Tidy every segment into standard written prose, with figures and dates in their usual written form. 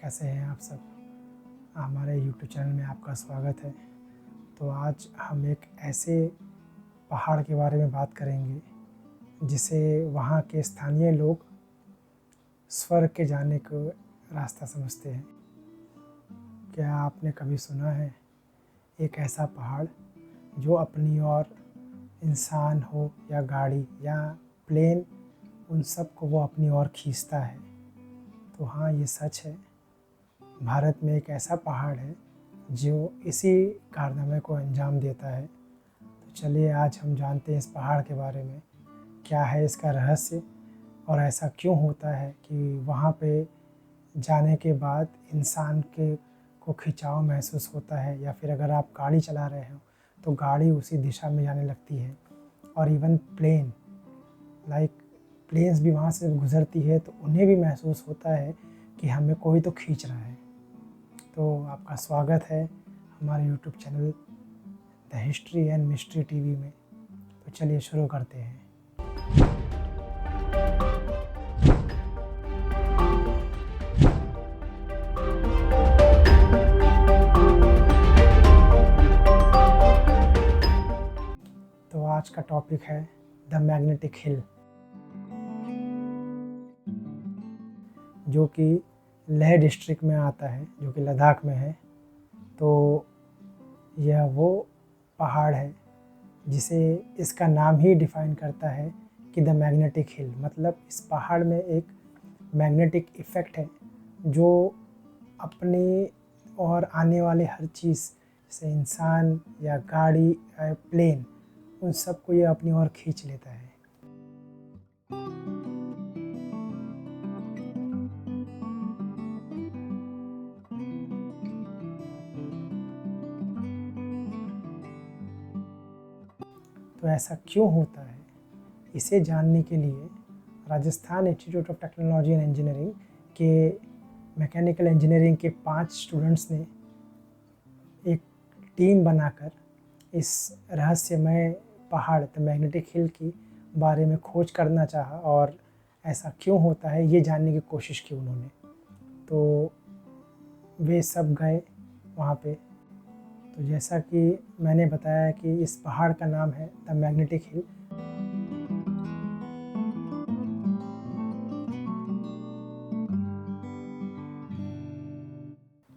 कैसे हैं आप सब। हमारे यूट्यूब चैनल में आपका स्वागत है। तो आज हम एक ऐसे पहाड़ के बारे में बात करेंगे जिसे वहाँ के स्थानीय लोग स्वर्ग के जाने को रास्ता समझते हैं। क्या आपने कभी सुना है एक ऐसा पहाड़ जो अपनी ओर इंसान हो या गाड़ी या प्लेन, उन सब को वो अपनी ओर खींचता है? तो हाँ, ये सच है। भारत में एक ऐसा पहाड़ है जो इसी कारनामे को अंजाम देता है। तो चलिए आज हम जानते हैं इस पहाड़ के बारे में, क्या है इसका रहस्य और ऐसा क्यों होता है कि वहाँ पे जाने के बाद इंसान के को खिंचाव महसूस होता है, या फिर अगर आप गाड़ी चला रहे हो तो गाड़ी उसी दिशा में जाने लगती है। और इवन प्लेन्स भी वहाँ से गुज़रती है तो उन्हें भी महसूस होता है कि हमें कोई तो खींच रहा है। तो आपका स्वागत है हमारे YouTube channel the history and mystery TV में। तो चलिए शुरू करते हैं। तो आज का टॉपिक है द मैग्नेटिक हिल, जो कि लेह डिस्ट्रिक्ट में आता है, जो कि लद्दाख में है। तो यह वो पहाड़ है जिसे इसका नाम ही डिफ़ाइन करता है कि द मैग्नेटिक हिल, मतलब इस पहाड़ में एक मैग्नेटिक इफ़ेक्ट है जो अपने और आने वाले हर चीज़, जैसे इंसान या गाड़ी या प्लेन, उन सब को ये अपनी ओर खींच लेता है। तो ऐसा क्यों होता है, इसे जानने के लिए Rajasthan institute of technology and engineering के मैकेनिकल इंजीनियरिंग के 5 स्टूडेंट्स ने एक टीम बनाकर इस रहस्यमय पहाड़ द मैग्नेटिक हिल की बारे में खोज करना चाहा, और ऐसा क्यों होता है ये जानने की कोशिश की उन्होंने। तो वे सब गए वहाँ पे। तो जैसा कि मैंने बताया कि इस पहाड़ का नाम है द मैग्नेटिक हिल।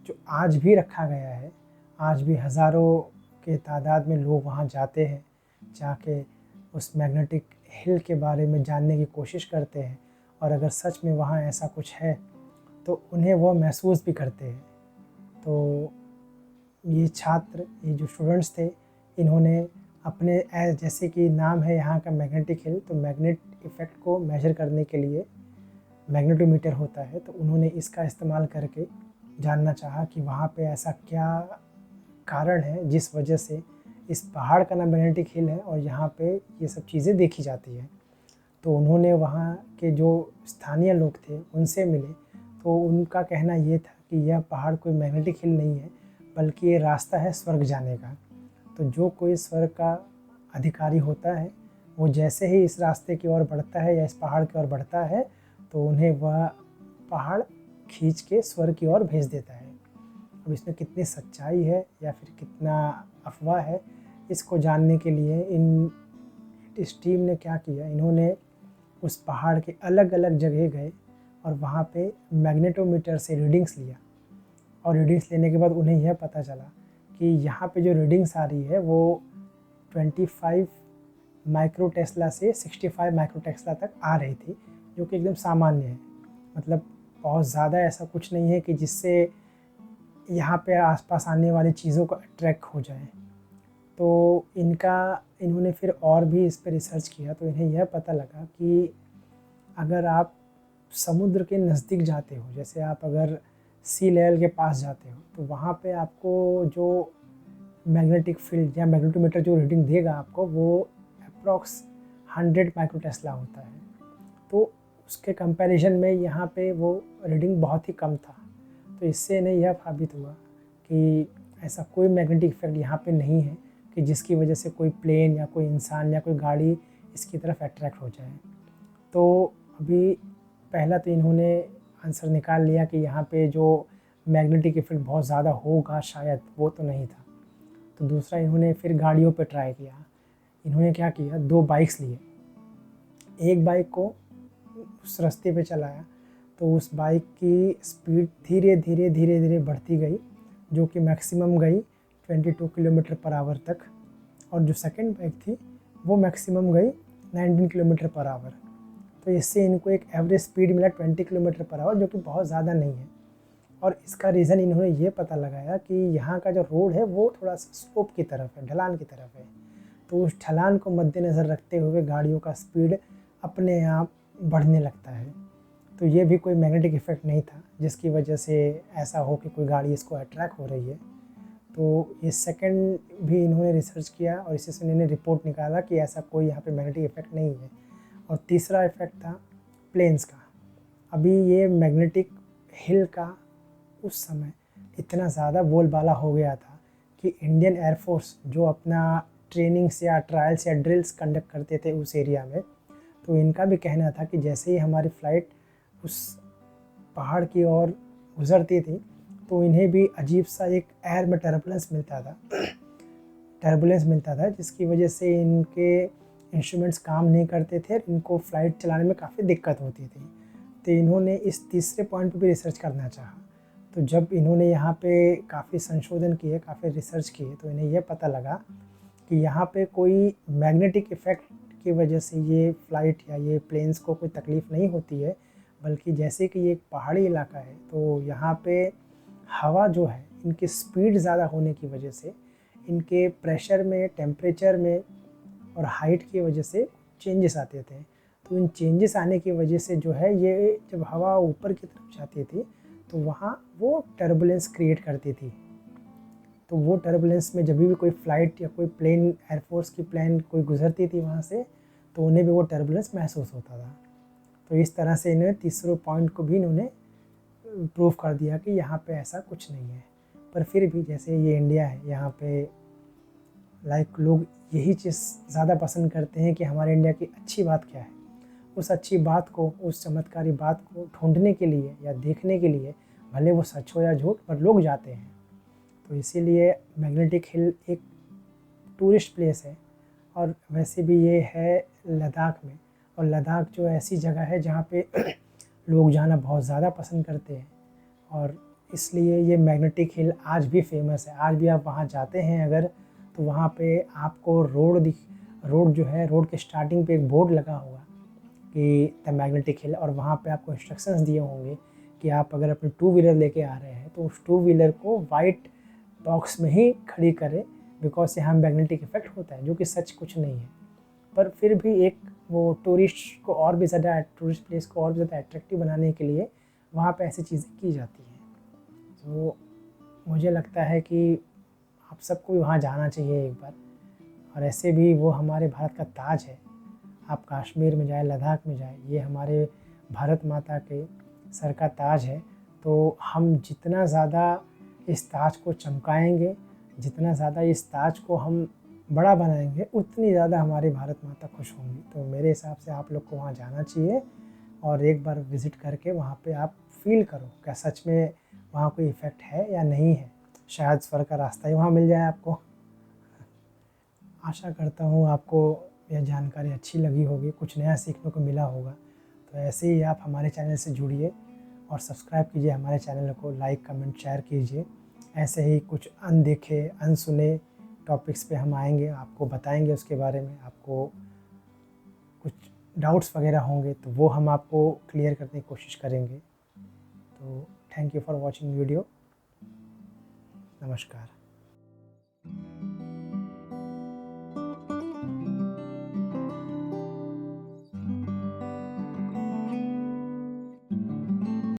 जो आज भी रखा गया है, आज भी हज़ारों के तादाद में लोग वहाँ जाते हैं, जाके उस मैग्नेटिक हिल के बारे में जानने की कोशिश करते हैं, और अगर सच में वहाँ ऐसा कुछ है तो उन्हें वो महसूस भी करते हैं। तो ये जो स्टूडेंट्स थे, इन्होंने अपने जैसे कि नाम है यहाँ का मैग्नेटिक हिल, तो मैग्नेट इफ़ेक्ट को मेजर करने के लिए मैग्नेटोमीटर होता है, तो उन्होंने इसका इस्तेमाल करके जानना चाहा कि वहाँ पे ऐसा क्या कारण है जिस वजह से इस पहाड़ का नाम मैग्नेटिक हिल है और यहाँ पे ये सब चीज़ें देखी जाती हैं। तो उन्होंने वहाँ के जो स्थानीय लोग थे उनसे मिले, तो उनका कहना ये था कि यह पहाड़ कोई मैग्नेटिक हिल नहीं है, बल्कि ये रास्ता है स्वर्ग जाने का। तो जो कोई स्वर्ग का अधिकारी होता है, वो जैसे ही इस रास्ते की ओर बढ़ता है या इस पहाड़ की ओर बढ़ता है, तो उन्हें वह पहाड़ खींच के स्वर्ग की ओर भेज देता है। अब इसमें कितनी सच्चाई है या फिर कितना अफवाह है, इसको जानने के लिए इस टीम ने क्या किया, इन्होंने उस पहाड़ के अलग अलग जगह गए और वहाँ पे मैग्नेटोमीटर से रीडिंग्स लिया। और रीडिंग्स लेने के बाद उन्हें यह पता चला कि यहाँ पे जो रीडिंग्स आ रही है वो 25 माइक्रो टेस्ला से 65 माइक्रो टेस्ला तक आ रही थी, जो कि एकदम सामान्य है। मतलब बहुत ज़्यादा ऐसा कुछ नहीं है कि जिससे यहाँ पे आसपास आने वाली चीज़ों को अट्रैक्ट हो जाए। तो इन्होंने फिर और भी इस पे रिसर्च किया, तो इन्हें यह पता लगा कि अगर आप समुद्र के नज़दीक जाते हो, जैसे आप अगर सी लेवल के पास जाते हो, तो वहाँ पे आपको जो मैग्नेटिक फील्ड या मैग्नेटोमीटर जो रीडिंग देगा आपको, वो अप्रॉक्स 100 माइक्रो टेस्ला होता है। तो उसके कंपैरिजन में यहाँ पे वो रीडिंग बहुत ही कम था। तो इससे इन्हें यह साबित हुआ कि ऐसा कोई मैग्नेटिक इफेक्ट यहाँ पे नहीं है कि जिसकी वजह से कोई प्लेन या कोई इंसान या कोई गाड़ी इसकी तरफ अट्रैक्ट हो जाए। तो अभी पहला तो इन्होंने आंसर निकाल लिया कि यहाँ पे जो मैग्नेटिक इफेक्ट बहुत ज़्यादा होगा शायद, वो तो नहीं था। तो दूसरा इन्होंने फिर गाड़ियों पे ट्राई किया। इन्होंने क्या किया, 2 बाइक्स लिए, एक बाइक को उस रास्ते पे चलाया तो उस बाइक की स्पीड धीरे धीरे धीरे धीरे बढ़ती गई, जो कि मैक्सिमम गई 22 किलोमीटर पर आवर तक, और जो सेकंड बाइक थी वो मैक्सिमम गई 19 किलोमीटर पर आवर। तो इससे इनको एक एवरेज स्पीड मिला 20 किलोमीटर पर आवर, जो कि बहुत ज़्यादा नहीं है। और इसका रीज़न इन्होंने ये पता लगाया कि यहाँ का जो रोड है वो थोड़ा सा स्लोप की तरफ है, ढलान की तरफ है। तो उस ढलान को मद्देनज़र रखते हुए गाड़ियों का स्पीड अपने आप बढ़ने लगता है। तो ये भी कोई मैग्नेटिक इफ़ेक्ट नहीं था जिसकी वजह से ऐसा हो कि कोई गाड़ी इसको अट्रैक्ट हो रही है। तो ये सेकंड भी इन्होंने रिसर्च किया और इसी से इन्होंने रिपोर्ट निकाला कि ऐसा कोई यहाँ पे मैग्नेटिक इफ़ेक्ट नहीं है। और तीसरा इफ़ेक्ट था प्लेन्स का। अभी ये मैग्नेटिक हिल का उस समय इतना ज़्यादा बोलबाला हो गया था कि इंडियन एयरफोर्स जो अपना ट्रेनिंग्स या ट्रायल्स या ड्रिल्स कंडक्ट करते थे उस एरिया में, तो इनका भी कहना था कि जैसे ही हमारी फ़्लाइट उस पहाड़ की ओर गुज़रती थी तो इन्हें भी अजीब सा एक एयर में टर्बुलेंस मिलता था जिसकी वजह से इनके इंस्ट्रूमेंट्स काम नहीं करते थे, इनको फ़्लाइट चलाने में काफ़ी दिक्कत होती थी। तो इन्होंने इस तीसरे पॉइंट पे भी रिसर्च करना चाहा। तो जब इन्होंने यहाँ पे काफ़ी संशोधन किए, काफ़ी रिसर्च किए, तो इन्हें यह पता लगा कि यहाँ पे कोई मैग्नेटिक इफ़ेक्ट की वजह से ये फ़्लाइट या ये प्लेन्स को कोई तकलीफ़ नहीं होती है, बल्कि जैसे कि ये एक पहाड़ी इलाका है तो यहाँ पे हवा जो है इनकी स्पीड ज़्यादा होने की वजह से इनके प्रेशर में, टेम्परेचर में और हाइट की वजह से चेंजेस आते थे। तो इन चेंजेस आने की वजह से जो है ये जब हवा ऊपर की तरफ जाती थी तो वहाँ वो टर्बुलेंस क्रिएट करती थी। तो वो टर्बुलेंस में जब भी कोई फ़्लाइट या कोई प्लेन, एयरफोर्स की प्लेन कोई गुजरती थी वहाँ से, तो उन्हें भी वो टर्बुलेंस महसूस होता था। तो इस तरह से इन्होंने तीसरे पॉइंट को भी इन्होंने प्रूव कर दिया कि यहाँ पे ऐसा कुछ नहीं है। पर फिर भी जैसे ये इंडिया है, यहाँ पे लोग यही चीज़ ज़्यादा पसंद करते हैं कि हमारे इंडिया की अच्छी बात क्या है। उस अच्छी बात को, उस चमत्कारी बात को ढूंढने के लिए या देखने के लिए, भले वो सच हो या झूठ, पर लोग जाते हैं। तो इसीलिए मैग्नेटिक हिल एक टूरिस्ट प्लेस है। और वैसे भी ये है लद्दाख में, और लद्दाख जो ऐसी जगह है जहाँ पे लोग जाना बहुत ज़्यादा पसंद करते हैं, और इसलिए ये मैग्नेटिक हिल आज भी फेमस है। आज भी आप वहाँ जाते हैं अगर, तो वहाँ पे आपको रोड जो है, रोड के स्टार्टिंग पे एक बोर्ड लगा होगा कि द मैग्नेटिक हिल, और वहाँ पे आपको इंस्ट्रक्शंस दिए होंगे कि आप अगर अपनी टू व्हीलर लेके आ रहे हैं तो उस टू व्हीलर को वाइट बॉक्स में ही खड़ी करें, बिकॉज यहाँ मैग्नेटिक इफेक्ट होता है, जो कि सच कुछ नहीं है। पर फिर भी एक वो टूरिस्ट को और भी ज़्यादा, टूरिस्ट प्लेस को और भी ज़्यादा अट्रैक्टिव बनाने के लिए वहाँ पे ऐसी चीज़ें की जाती हैं। तो मुझे लगता है कि आप सबको भी वहाँ जाना चाहिए एक बार। और ऐसे भी वो हमारे भारत का ताज है। आप कश्मीर में जाए, लद्दाख में जाए, ये हमारे भारत माता के सर का ताज है। तो हम जितना ज़्यादा इस ताज को चमकाएंगे, जितना ज़्यादा इस ताज को हम बड़ा बनाएंगे, उतनी ज़्यादा हमारी भारत माता खुश होंगी। तो मेरे हिसाब से आप लोग को वहाँ जाना चाहिए और एक बार विज़िट करके वहाँ पे आप फील करो क्या सच में वहाँ कोई इफ़ेक्ट है या नहीं है। शायद स्वर्ग का रास्ता ही वहाँ मिल जाए आपको। आशा करता हूँ आपको यह जानकारी अच्छी लगी होगी, कुछ नया सीखने को मिला होगा। तो ऐसे ही आप हमारे चैनल से जुड़िए और सब्सक्राइब कीजिए हमारे चैनल को, लाइक, कमेंट, शेयर कीजिए। ऐसे ही कुछ अनदेखे, अनसुने टॉपिक्स पे हम आएंगे, आपको बताएंगे उसके बारे में। आपको कुछ डाउट्स वगैरह होंगे तो वो हम आपको क्लियर करने की कोशिश करेंगे। तो thank you for watching video. नमस्कार।